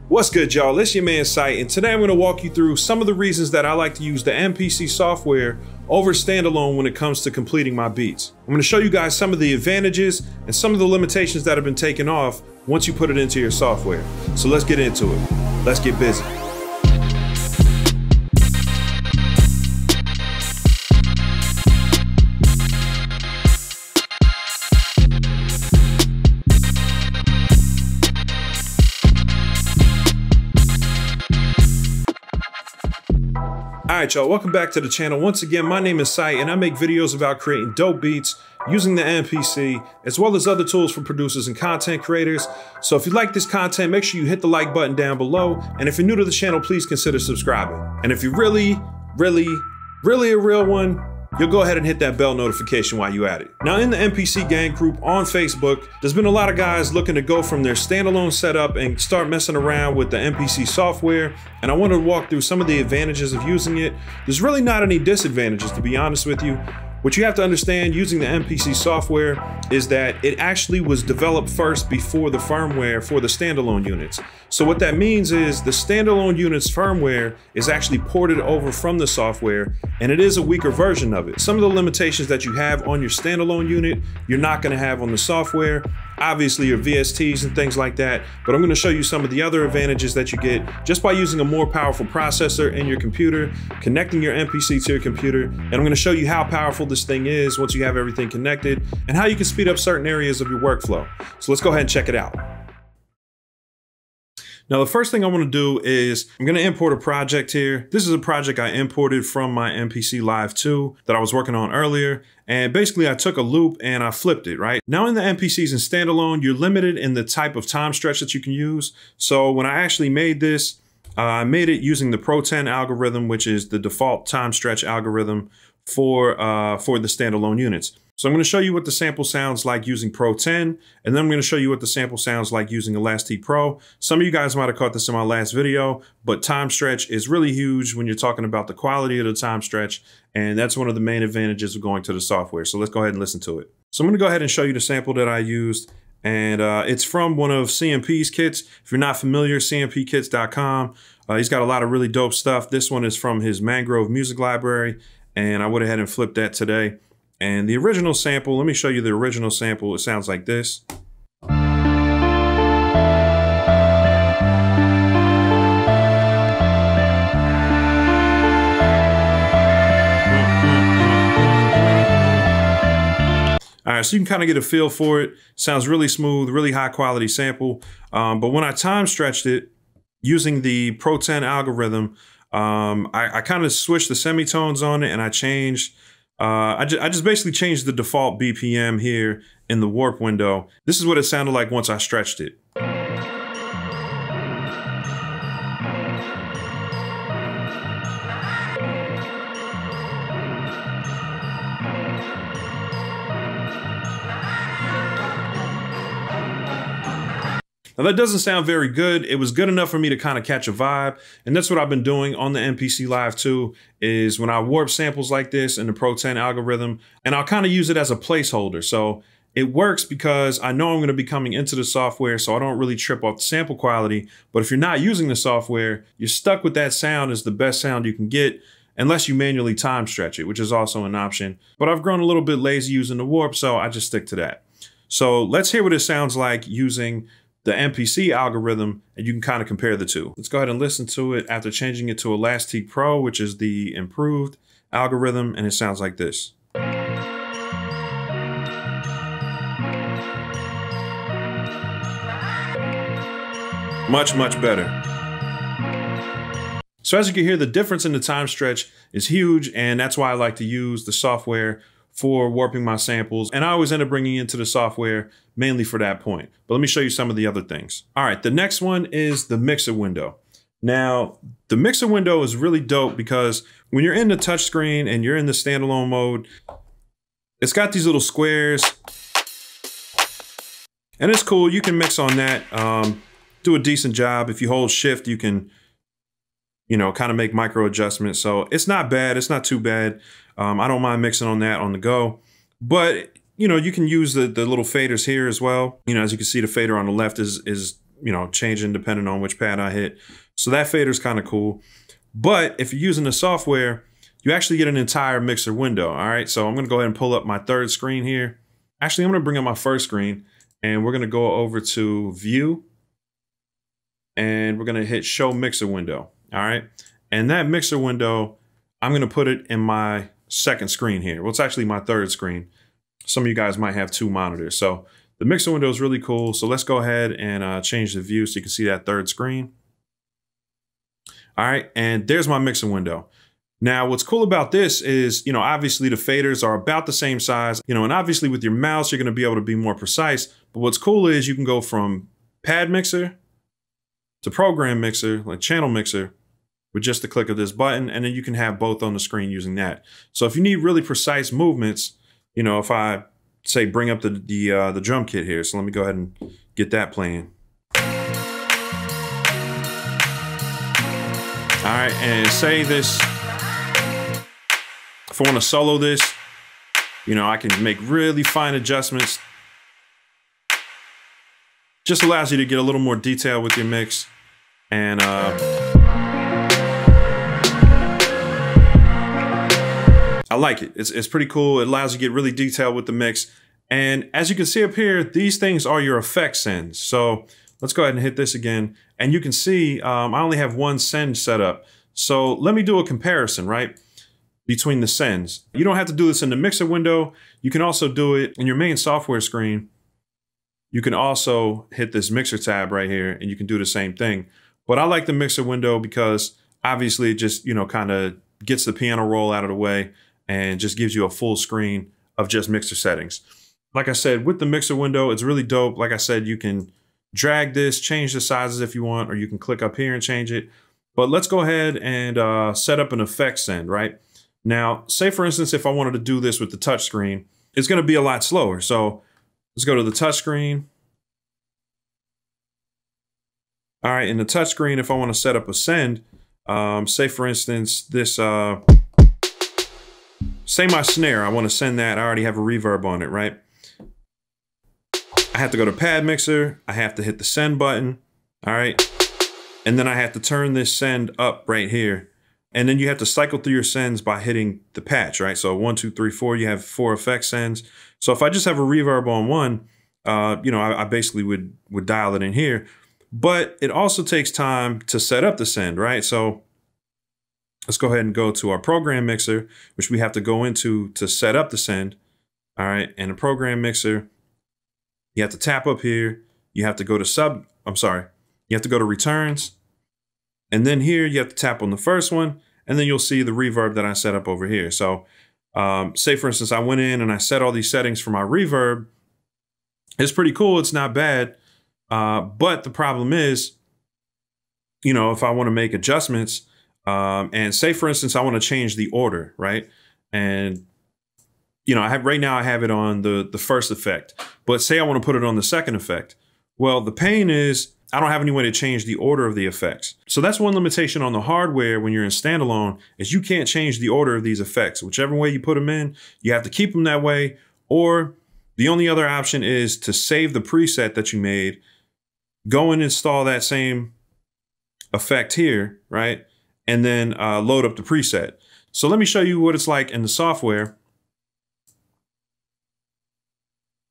What's good, y'all? It's your man Sight, and today I'm going to walk you through some of the reasons that I like to use the MPC software over Standalone when it comes to completing my beats. I'm going to show you guys some of the advantages and some of the limitations that have been taken off once you put it into your software. So let's get into it. Let's get busy. Alright y'all, welcome back to the channel. Once again, my name is Sight and I make videos about creating dope beats using the MPC, as well as other tools for producers and content creators. So if you like this content, make sure you hit the like button down below. And if you're new to the channel, please consider subscribing. And if you're really a real one, you'll go ahead and hit that bell notification while you're at it. Now in the MPC Gang group on Facebook, there's been a lot of guys looking to go from their standalone setup and start messing around with the MPC software. And I wanted to walk through some of the advantages of using it. There's really not any disadvantages, to be honest with you. What you have to understand using the MPC software is that it actually was developed first before the firmware for the standalone units. So what that means is the standalone units firmware is actually ported over from the software, and it is a weaker version of it. Some of the limitations that you have on your standalone unit, you're not going to have on the software. Obviously your VSTs and things like that, but I'm going to show you some of the other advantages that you get just by using a more powerful processor in your computer, connecting your MPC to your computer, and I'm going to show you how powerful this thing is once you have everything connected and how you can speed up certain areas of your workflow. So let's go ahead and check it out. Now, the first thing I want to do is I'm going to import a project here. This is a project I imported from my MPC Live 2 that I was working on earlier. And basically I took a loop and I flipped it, right? Now in the MPCs and standalone, you're limited in the type of time stretch that you can use. So when I actually made this, I made it using the Pro 10 algorithm, which is the default time stretch algorithm for the standalone units. So I'm going to show you what the sample sounds like using Pro 10, and then I'm going to show you what the sample sounds like using Elastic Pro. Some of you guys might have caught this in my last video, but time stretch is really huge when you're talking about the quality of the time stretch, and that's one of the main advantages of going to the software. So let's go ahead and listen to it. So I'm going to go ahead and show you the sample that I used, and it's from one of CMP's kits. If you're not familiar, cmpkits.com. He's got a lot of really dope stuff. This one is from his Mangrove music library, and I went ahead and flipped that today. And the original sample, let me show you the original sample. It sounds like this. All right, so you can kind of get a feel for it. Sounds really smooth, really high quality sample. But when I time stretched it using the Pro 10 algorithm, I kind of switched the semitones on it, and I changed I just basically changed the default BPM here in the warp window. This is what it sounded like once I stretched it. Now that doesn't sound very good. It was good enough for me to kind of catch a vibe. And that's what I've been doing on the MPC Live 2 is when I warp samples like this in the Pro 10 algorithm, and I'll kind of use it as a placeholder. So it works because I know I'm going to be coming into the software, so I don't really trip off the sample quality. But if you're not using the software, you're stuck with that sound as the best sound you can get, unless you manually time stretch it, which is also an option. But I've grown a little bit lazy using the warp, so I just stick to that. So let's hear what it sounds like using the MPC algorithm, and you can kind of compare the two. Let's go ahead and listen to it after changing it to Elastic Pro, which is the improved algorithm, and it sounds like this. Much, much better. So as you can hear, the difference in the time stretch is huge, and that's why I like to use the software for warping my samples. And I always end up bringing into the software mainly for that point. But let me show you some of the other things. All right, the next one is the mixer window. Now, the mixer window is really dope because when you're in the touchscreen and you're in the standalone mode, it's got these little squares. And it's cool, you can mix on that, do a decent job. If you hold shift, you can, you know, kind of make micro adjustments. So it's not bad, it's not too bad. I don't mind mixing on that on the go, but you know, you can use the little faders here as well. You know, as you can see, the fader on the left is changing depending on which pad I hit. So that fader is kind of cool. But if you're using the software, you actually get an entire mixer window. All right, so I'm gonna go ahead and pull up my third screen here. Actually, I'm gonna bring up my first screen and we're gonna go over to View and we're gonna hit Show Mixer Window. All right, and that mixer window, I'm gonna put it in my second screen here. Well, it's actually my third screen. Some of you guys might have two monitors. So the mixer window is really cool. So let's go ahead and change the view so you can see that third screen. All right, and there's my mixer window. Now, what's cool about this is, obviously the faders are about the same size, and obviously with your mouse, you're gonna be able to be more precise. But what's cool is you can go from pad mixer to program mixer, like channel mixer, with just the click of this button, and then you can have both on the screen using that. So if you need really precise movements, if I say bring up the drum kit here, so let me go ahead and get that playing. All right, and say this, if I want to solo this, I can make really fine adjustments. Just allows you to get a little more detail with your mix. And I like it. It's pretty cool. It allows you to get really detailed with the mix. And as you can see up here, these things are your effect sends. So let's go ahead and hit this again. And you can see I only have one send set up. So let me do a comparison, right, between the sends. You don't have to do this in the mixer window. You can also do it in your main software screen. You can also hit this mixer tab right here and you can do the same thing. But I like the mixer window because obviously it just, kind of gets the piano roll out of the way and just gives you a full screen of just mixer settings. Like I said, with the mixer window, it's really dope. Like I said, you can drag this, change the sizes if you want, or you can click up here and change it. But let's go ahead and set up an effect send, right? Now, say for instance, if I wanted to do this with the touch screen, it's gonna be a lot slower. So let's go to the touch screen. All right, in the touch screen, if I wanna set up a send, say for instance, this, say my snare, I wanna send that, I already have a reverb on it, right? I have to go to pad mixer, I have to hit the send button, all right? And then I have to turn this send up right here. And then you have to cycle through your sends by hitting the patch, right? So 1, 2, 3, 4, you have 4 effect sends. So if I just have a reverb on one, I basically would dial it in here. But it also takes time to set up the send, right? So let's go ahead and go to our program mixer, which we have to go into to set up the send. All right, and the program mixer, you have to tap up here. You have to go to you have to go to returns. And then here you have to tap on the first one, and then you'll see the reverb that I set up over here. So say for instance, I went in and I set all these settings for my reverb. It's pretty cool, it's not bad. But the problem is, if I want to make adjustments, and say for instance, I want to change the order, right? And right now I have it on the first effect, but say I want to put it on the second effect. Well, the pain is I don't have any way to change the order of the effects. So that's one limitation on the hardware when you're in standalone is you can't change the order of these effects. Whichever way you put them in, you have to keep them that way. Or the only other option is to save the preset that you made, go and install that same effect here, right? And then load up the preset. So let me show you what it's like in the software.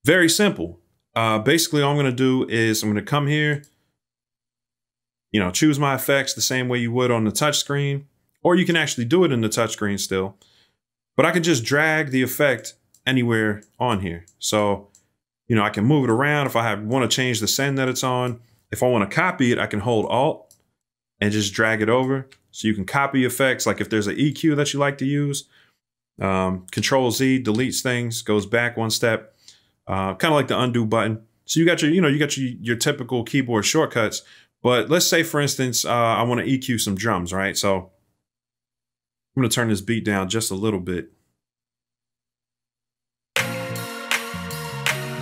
Very simple. Basically, all I'm going to do is I'm going to come here, choose my effects the same way you would on the touch screen, or you can actually do it in the touch screen still. But I can just drag the effect anywhere on here. So, I can move it around if I want to change the send that it's on. If I want to copy it, I can hold Alt and just drag it over. So you can copy effects, like if there's an EQ that you like to use, Control Z deletes things, goes back one step, kind of like the undo button. So you got your typical keyboard shortcuts. But let's say, for instance, I want to EQ some drums, right? So I'm going to turn this beat down just a little bit.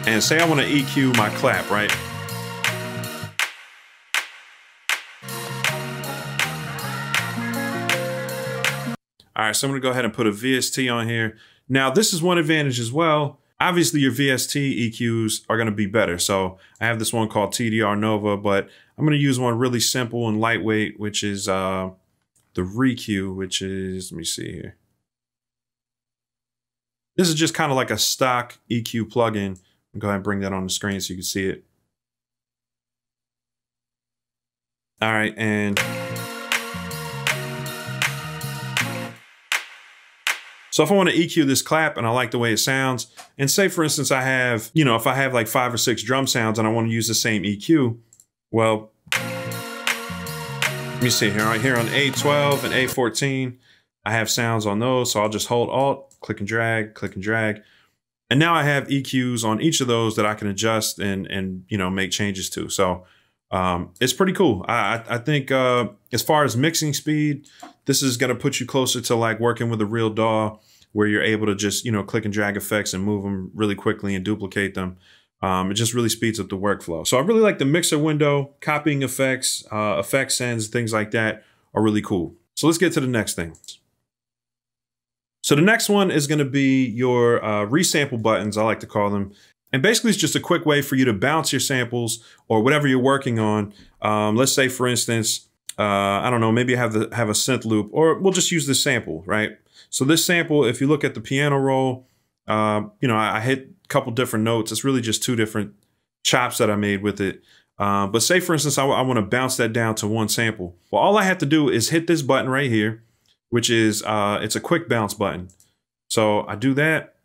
And say I want to EQ my clap, right? All right, so I'm going to go ahead and put a VST on here. Now, this is one advantage as well. Obviously your VST EQs are gonna be better. So I have this one called TDR Nova, but I'm gonna use one really simple and lightweight, which is the ReQ, which is, let me see here. This is just kind of like a stock EQ plugin. I'll go ahead and bring that on the screen so you can see it. All right, and so if I want to EQ this clap and I like the way it sounds, and say for instance I have, you know, if I have like 5 or 6 drum sounds and I want to use the same EQ, well, let me see here, right here on A12 and A14, I have sounds on those, so I'll just hold Alt, click and drag, and now I have EQs on each of those that I can adjust and you know, make changes to. So it's pretty cool. I think as far as mixing speed, this is going to put you closer to like working with a real DAW, where you're able to just, you know, click and drag effects and move them really quickly and duplicate them. It just really speeds up the workflow. So I really like the mixer window, copying effects, effect sends, things like that are really cool. So let's get to the next thing. So the next one is going to be your resample buttons, I like to call them. And basically it's just a quick way for you to bounce your samples or whatever you're working on. Let's say for instance, I don't know, maybe I have a synth loop, or we'll just use this sample, right? So this sample, if you look at the piano roll, you know, I hit a couple different notes. It's really just 2 different chops that I made with it. But say for instance, I want to bounce that down to 1 sample. Well, all I have to do is hit this button right here, which is, it's a quick bounce button. So I do that,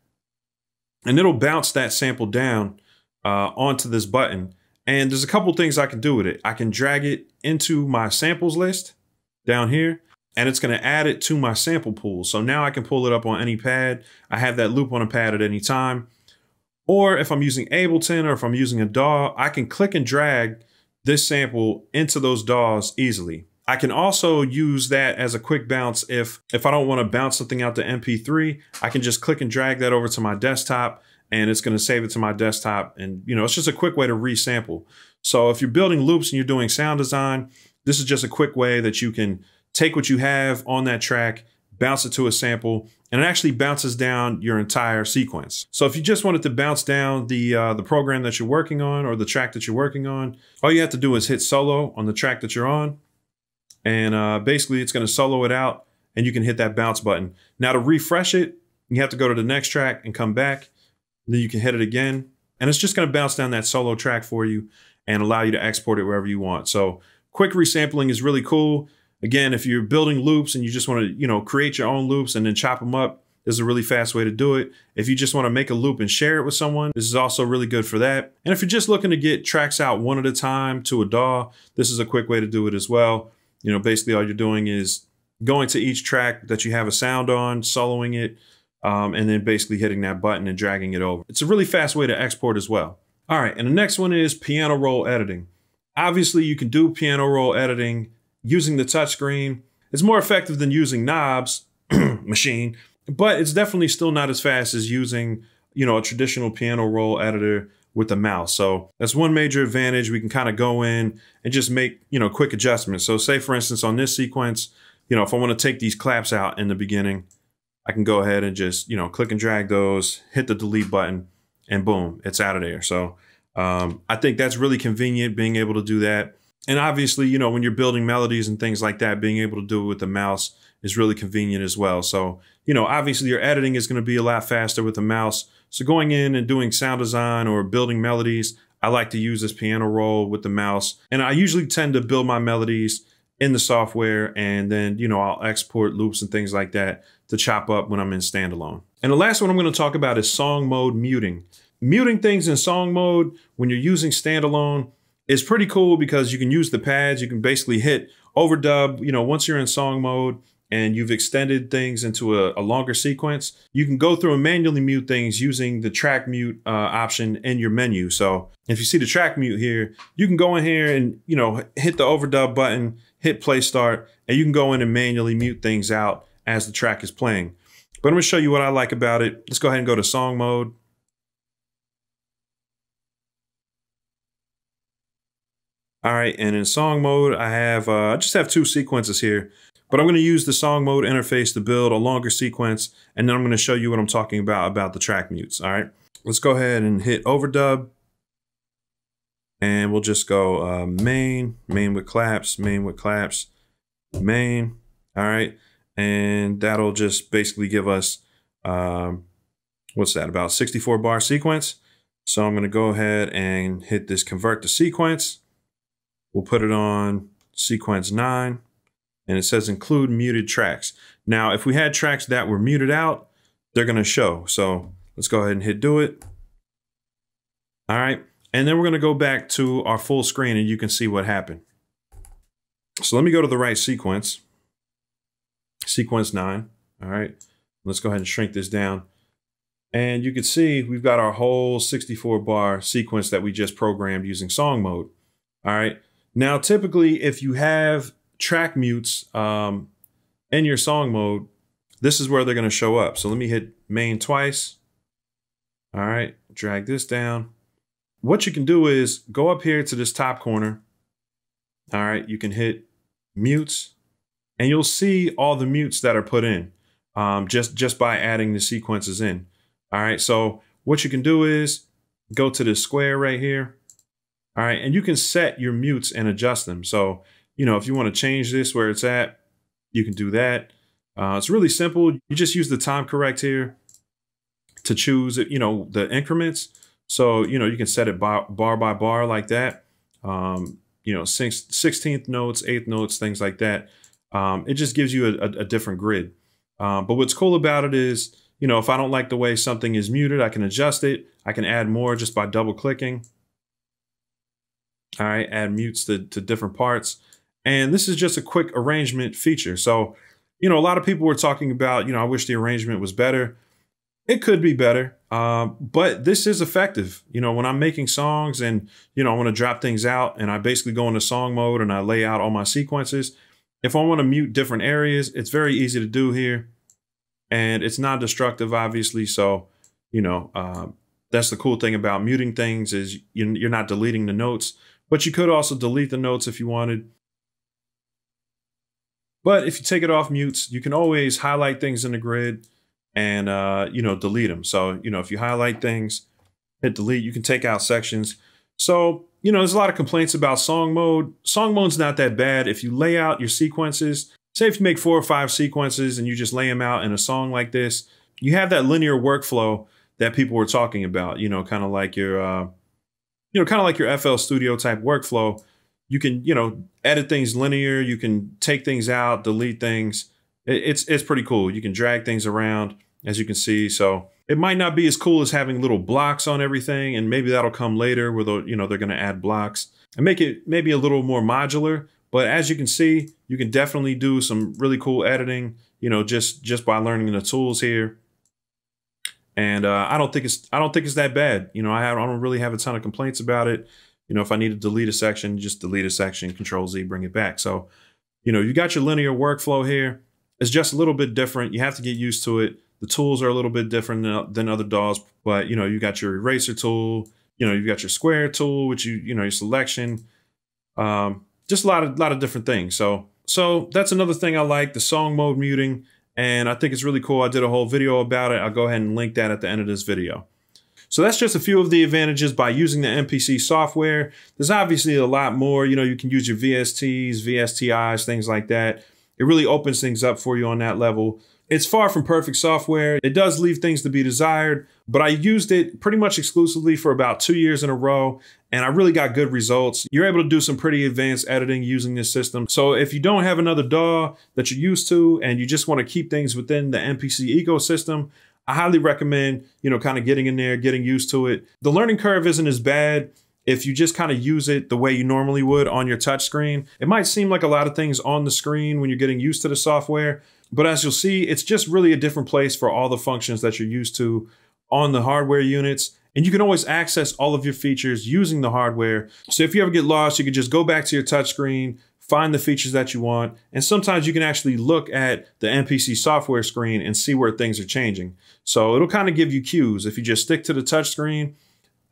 and it'll bounce that sample down onto this button. And there's a couple things I can do with it. I can drag it into my samples list down here, and it's going to add it to my sample pool. So now I can pull it up on any pad. I have that loop on a pad at any time. Or if I'm using Ableton or if I'm using a DAW, I can click and drag this sample into those DAWs easily. I can also use that as a quick bounce if I don't want to bounce something out to MP3, I can just click and drag that over to my desktop, and it's going to save it to my desktop. And, you know, it's just a quick way to resample. So if you're building loops and you're doing sound design, this is just a quick way that you can take what you have on that track, bounce it to a sample, and it actually bounces down your entire sequence. So if you just wanted to bounce down the program that you're working on or the track that you're working on, all you have to do is hit solo on the track that you're on. And basically it's going to solo it out, and you can hit that bounce button. Now to refresh it, you have to go to the next track and come back. Then you can hit it again, and it's just going to bounce down that solo track for you and allow you to export it wherever you want. So quick resampling is really cool. Again, if you're building loops and you just want to, you know, create your own loops and then chop them up, this is a really fast way to do it. If you just want to make a loop and share it with someone, this is also really good for that. And if you're just looking to get tracks out one at a time to a DAW, this is a quick way to do it as well. You know, basically all you're doing is going to each track that you have a sound on, soloing it, and then basically hitting that button and dragging it over. It's a really fast way to export as well. All right, and the next one is piano roll editing. Obviously, you can do piano roll editing using the touchscreen. It's more effective than using knobs, machine, but it's definitely still not as fast as using, you know, a traditional piano roll editor with the mouse. So that's one major advantage. We can kind of go in and just make, you know, quick adjustments. So say for instance, on this sequence, you know, if I want to take these claps out in the beginning, I can go ahead and just, you know, click and drag those, hit the delete button, and boom, it's out of there. So I think that's really convenient, being able to do that. And obviously, you know, when you're building melodies and things like that, being able to do it with the mouse is really convenient as well. So, you know, obviously your editing is going to be a lot faster with the mouse. So going in and doing sound design or building melodies, I like to use this piano roll with the mouse. And I usually tend to build my melodies in the software, and then, you know, I'll export loops and things like that to chop up when I'm in Standalone. And the last one I'm going to talk about is song mode muting. Muting things in song mode when you're using Standalone is pretty cool because you can use the pads. You can basically hit overdub, you know, once you're in song mode and you've extended things into a longer sequence, you can go through and manually mute things using the track mute option in your menu. So if you see the track mute here, you can go in here and, you know, hit the overdub button, hit play start, and you can go in and manually mute things out as the track is playing. But I'm going to show you what I like about it. Let's go ahead and go to song mode. All right, and in song mode, I just have 2 sequences here. But I'm going to use the song mode interface to build a longer sequence, and then I'm going to show you what I'm talking about the track mutes, all right? let's go ahead and hit overdub. And we'll just go main with claps, main with claps, main. All right. And that'll just basically give us, what's that, about 64 bar sequence. So I'm going to go ahead and hit this convert to sequence. We'll put it on sequence 9. And it says include muted tracks. Now, if we had tracks that were muted out, they're going to show. So let's go ahead and hit do it. All right. And then we're going to go back to our full screen and you can see what happened. So let me go to the right sequence. Sequence 9. All right. Let's go ahead and shrink this down. And you can see we've got our whole 64 bar sequence that we just programmed using song mode. All right. Now, typically, if you have track mutes in your song mode, this is where they're going to show up. So let me hit main twice. All right. Drag this down. What you can do is go up here to this top corner. All right, you can hit mutes and you'll see all the mutes that are put in just by adding the sequences in. All right, so what you can do is go to this square right here. All right, and you can set your mutes and adjust them. So, you know, if you want to change this where it's at, you can do that. It's really simple. You just use the time correct here to choose, you know, the increments. So, you know, you can set it bar by bar like that. You know, 16th notes, 8th notes, things like that. It just gives you a different grid. But what's cool about it is, you know, if I don't like the way something is muted, I can adjust it. I can add more just by double clicking. All right, add mutes to different parts. And this is just a quick arrangement feature. So, you know, a lot of people were talking about, you know, I wish the arrangement was better. It could be better, but this is effective. You know, when I'm making songs and, you know, I want to drop things out and I basically go into song mode and I lay out all my sequences. If I want to mute different areas, it's very easy to do here. And it's not destructive, obviously. So, you know, that's the cool thing about muting things is you're not deleting the notes, but you could also delete the notes if you wanted. But if you take it off mutes, you can always highlight things in the grid and, you know, delete them. So, you know, if you highlight things, hit delete, you can take out sections. So, you know, there's a lot of complaints about song mode. Song mode's not that bad. If you lay out your sequences, say if you make 4 or 5 sequences and you just lay them out in a song like this, you have that linear workflow that people were talking about, you know, kind of like your, you know, kind of like your FL Studio type workflow. You can, you know, edit things linear. You can take things out, delete things. It's pretty cool. You can drag things around, as you can see. So it might not be as cool as having little blocks on everything, and maybe that'll come later where they'll, you know, they're going to add blocks and make it maybe a little more modular. But as you can see, you can definitely do some really cool editing, you know, just by learning the tools here. And I don't think it's that bad. You know, I don't really have a ton of complaints about it. You know, if I need to delete a section, just delete a section, Control Z, bring it back. So, you know, you got your linear workflow here. It's just a little bit different. You have to get used to it. The tools are a little bit different than other DAWs, but, you know, you got your eraser tool, you know, you've got your square tool, which you know, your selection, just a lot of different things. So that's another thing I like, the song mode muting. And I think it's really cool. I did a whole video about it. I'll go ahead and link that at the end of this video. So that's just a few of the advantages by using the MPC software. There's obviously a lot more. You know, you can use your VSTs, VSTIs, things like that. It really opens things up for you on that level. It's far from perfect software. It does leave things to be desired, but I used it pretty much exclusively for about 2 years in a row, and I really got good results. You're able to do some pretty advanced editing using this system. So if you don't have another DAW that you're used to and you just want to keep things within the MPC ecosystem, I highly recommend, you know, kind of getting in there, getting used to it. The learning curve isn't as bad if you just kind of use it the way you normally would on your touch screen. It might seem like a lot of things on the screen when you're getting used to the software, but as you'll see, it's just really a different place for all the functions that you're used to on the hardware units. And you can always access all of your features using the hardware. So if you ever get lost, you can just go back to your touch screen, find the features that you want. And sometimes you can actually look at the MPC software screen and see where things are changing. So it'll kind of give you cues if you just stick to the touch screen.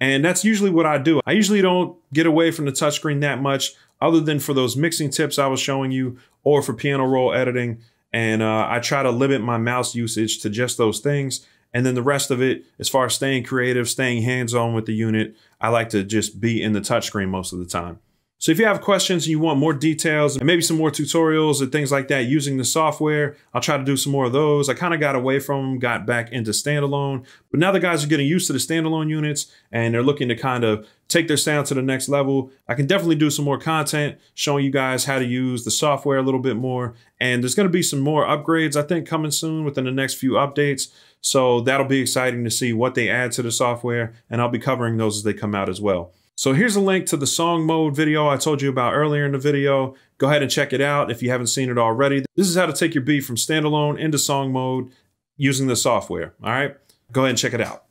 And that's usually what I do. I usually don't get away from the touch screen that much other than for those mixing tips I was showing you or for piano roll editing. And I try to limit my mouse usage to just those things. And then the rest of it, as far as staying creative, staying hands-on with the unit, I like to just be in the touchscreen most of the time. So if you have questions and you want more details and maybe some more tutorials and things like that using the software, I'll try to do some more of those. I kind of got away from them, got back into standalone, but now the guys are getting used to the standalone units and they're looking to kind of take their sound to the next level. I can definitely do some more content showing you guys how to use the software a little bit more. And there's going to be some more upgrades, I think, coming soon within the next few updates. So that'll be exciting to see what they add to the software, and I'll be covering those as they come out as well. So here's a link to the song mode video I told you about earlier in the video. Go ahead and check it out if you haven't seen it already. This is how to take your beat from standalone into song mode using the software. All right, go ahead and check it out.